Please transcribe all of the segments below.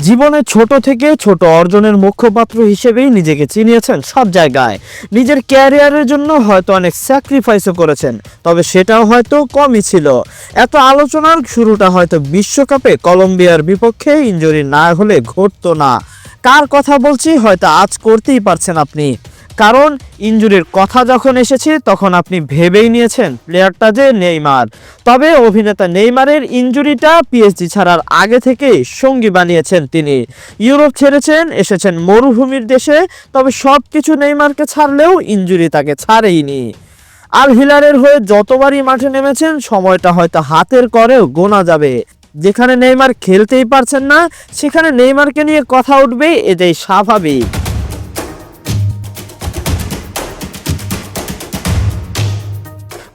জীবনে ছোট থেকে ছোট অর্জনের মুখপাত্র হিসেবেই নিজেকে চিনিয়েছেন সব জায়গায়। নিজের ক্যারিয়ারের জন্য হয়তো অনেক স্যাক্রিফাইসও করেছেন, তবে সেটাও হয়তো কমই ছিল। এত আলোচনার শুরুটা হয়তো বিশ্বকাপে কলম্বিয়ার বিপক্ষে ইনজুরি না হলে ঘটতো না। কার কথা বলছি হয়তো আজ করতেই পারছেন আপনি, কারণ ইনজুরির কথা যখন এসেছে তখন আপনি ভেবেই নিয়েছেন প্লেয়ারটা যে নেইমার। তবে অভিনেতা নেইমারের ইনজুরিটা পিএসজি ছাড়ার আগে থেকেই সঙ্গী বানিয়েছেন তিনি। ইউরোপ ছেড়েছেন, এসেছেন মরুভূমির দেশে, তবে সব কিছু নেইমারকে ছাড়লেও ইনজুরি তাকে ছাড়েইনি। আল হিলালের হয়ে যতবারই মাঠে নেমেছেন সময়টা হয়তো হাতের করেও গোনা যাবে। যেখানে নেইমার খেলতেই পারছেন না সেখানে নেইমারকে নিয়ে কথা উঠবে, এটাই স্বাভাবিক।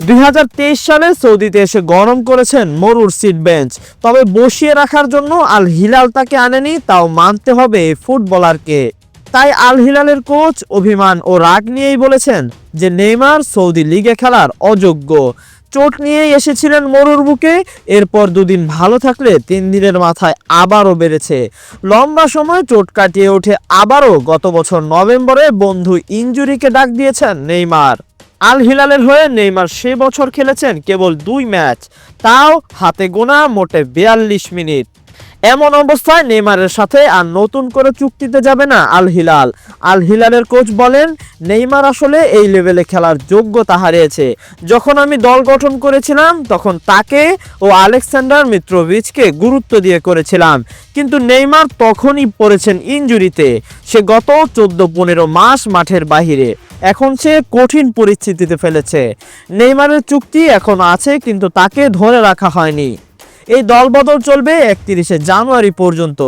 2023 সালে সৌদিতে এসে গরম করেছেন মরুর সিট বেঞ্চ, তবে বসিয়ে রাখার জন্য আল হিলাল তাকে আনেনি, তাও মানতে হবে ফুটবলারকে। তাই আল হিলালের কোচ অভিমান ও রাগ নিয়েই বলেছেন যে নেইমার সৌদি লিগে খেলার অযোগ্য। চোট নিয়েই এসেছিলেন মরুর বুকে, এরপর দুদিন ভালো থাকলে 3 দিনের মাথায় আবারও বেড়েছে। লম্বা সময় চোট কাটিয়ে উঠে আবারও গত বছর নভেম্বরে বন্ধু ইনজুরিকে ডাক দিয়েছেন নেইমার। আল হিলালের হয়ে নেইমার সে বছর খেলেছেন কেবল 2 ম্যাচ, তাও হাতে গোনা মোটে 42 মিনিট। এমন অবস্থায় নেইমারের সাথে আর নতুন করে চুক্তিতে যাবে না আল হিলাল। আল হিলালের কোচ বলেন, নেইমার আসলে এই লেভেলে খেলার যোগ্যতা হারিয়েছে। যখন আমি দল গঠন করেছিলাম তখন তাকে ও আলেকজান্ডার মিত্রোভিচকে গুরুত্ব দিয়ে করেছিলাম, কিন্তু নেইমার তখনই পড়েছেন ইনজুরিতে। সে গত 14-15 মাস মাঠের বাহিরে, এখন সে কঠিন পরিস্থিতিতে ফেলেছে। নেইমারের চুক্তি এখন আছে, কিন্তু তাকে ধরে রাখা হয়নি। এই দলবদল চলবে 31শে জানুয়ারি পর্যন্ত।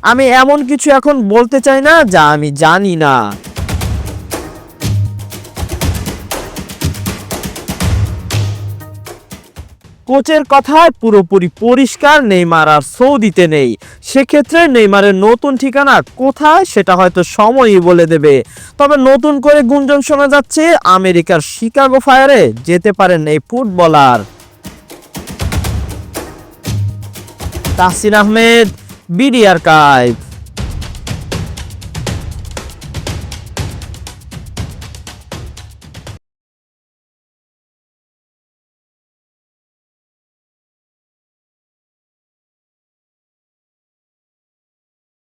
আমি এমন কিছু এখন বলতে চাই না যা আমি জানি না। কোচের কথায় পুরোপুরি পরিষ্কার নেইমার আর সৌদিতে নেই। সেক্ষেত্রে নেইমারের নতুন ঠিকানা কোথায় সেটা হয়তো সময়ই বলে দেবে। তবে নতুন করে গুঞ্জন শোনা যাচ্ছে আমেরিকার শিকাগো ফায়ারে যেতে পারেন এই footballer. Tahsin Ahmed, BD archive.